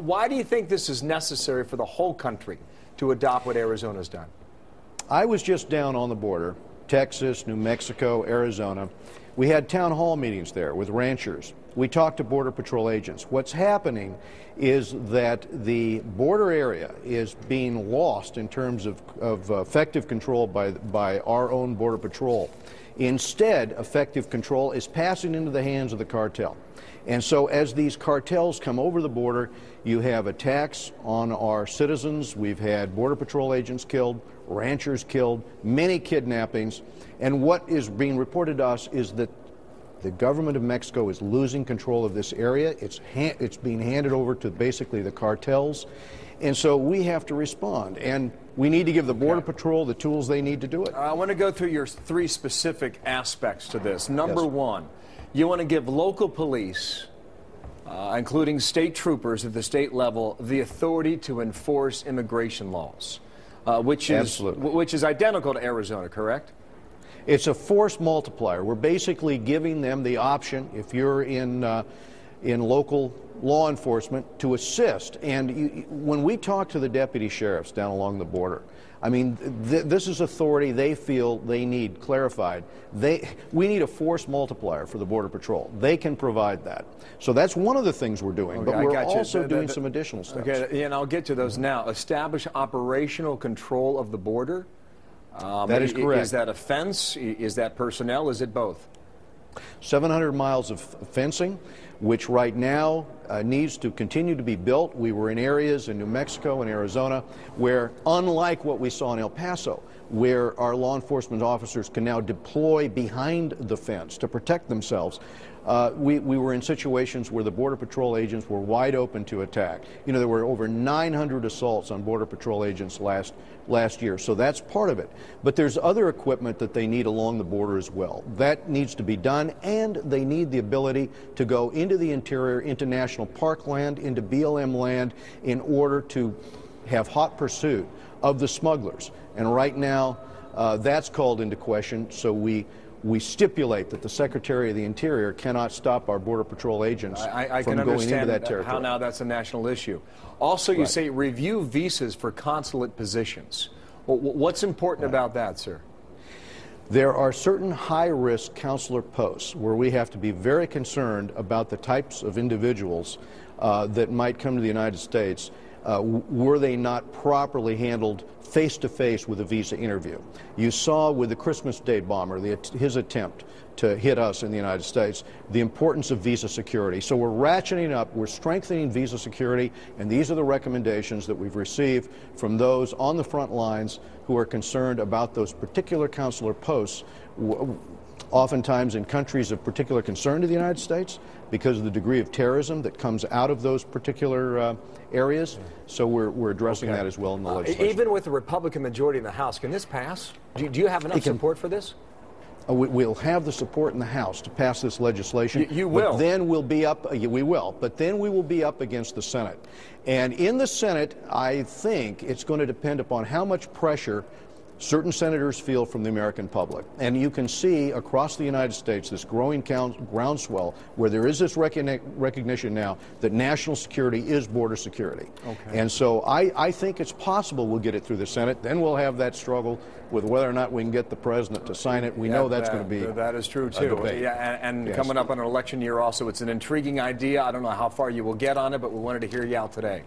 why do you think this is necessary for the whole country to adopt what Arizona's done? I was just down on the border, Texas, New Mexico, Arizona. We had town hall meetings there with ranchers. We talked to Border Patrol agents. What's happening is that the border area is being lost in terms of effective control by our own Border Patrol. Instead, effective control is passing into the hands of the cartel. And so as these cartels come over the border, you have attacks on our citizens. We've had Border Patrol agents killed, ranchers killed, many kidnappings. And what is being reported to us is that the government of Mexico is losing control of this area. It's being handed over to basically the cartels. And so we have to respond. And we need to give the Border Patrol the tools they need to do it. I want to go through your three specific aspects to this. Number one, you want to give local police, including state troopers at the state level, the authority to enforce immigration laws, which is identical to Arizona, correct? It's a force multiplier. We're basically giving them the option, if you're in local law enforcement, to assist. And when we talk to the deputy sheriffs down along the border, I mean, this is authority they feel they need clarified. We need a force multiplier for the Border Patrol. They can provide that. So that's one of the things we're doing, but we're also doing some additional steps. Okay, and I'll get to those now. Establish operational control of the border. That is correct. Is that a fence? Is that personnel? Is it both? 700 miles of fencing, which right now needs to continue to be built. We were in areas in New Mexico and Arizona where, unlike what we saw in El Paso, where our law enforcement officers can now deploy behind the fence to protect themselves, we were in situations where the Border Patrol agents were wide open to attack. You know, there were over 900 assaults on Border Patrol agents last year, so that's part of it. But there's other equipment that they need along the border as well. That needs to be done, and they need the ability to go into the interior, into national park land, into BLM land, in order to have hot pursuit of the smugglers. And right now, that's called into question, so we stipulate that the Secretary of the Interior cannot stop our Border Patrol agents from going into that territory. How now that's a national issue. Also, you say review visas for consulate positions. Well, what's important about that, sir? There are certain high-risk consular posts where we have to be very concerned about the types of individuals that might come to the United States were they not properly handled face-to-face with a visa interview. You saw with the Christmas Day bomber, his attempt to hit us in the United States, the importance of visa security. So we're ratcheting up, we're strengthening visa security, and these are the recommendations that we've received from those on the front lines who are concerned about those particular consular posts, oftentimes in countries of particular concern to the United States because of the degree of terrorism that comes out of those particular areas. So we're addressing that as well in the legislation. Even with the Republican majority in the House, can this pass? Do you have enough support for this? We'll have the support in the House to pass this legislation. You will. But then we'll be up. We will. But then we will be up against the Senate. And in the Senate, I think it's going to depend upon how much pressure certain senators feel from the American public. And you can see across the United States this growing groundswell where there is this recognition now that national security is border security. Okay. And so I think it's possible we'll get it through the Senate. Then we'll have that struggle with whether or not we can get the president to sign it. We know that's going to be that is true too. Yeah, and coming up on an election year also, it's an intriguing idea. I don't know how far you will get on it, but we wanted to hear you out today.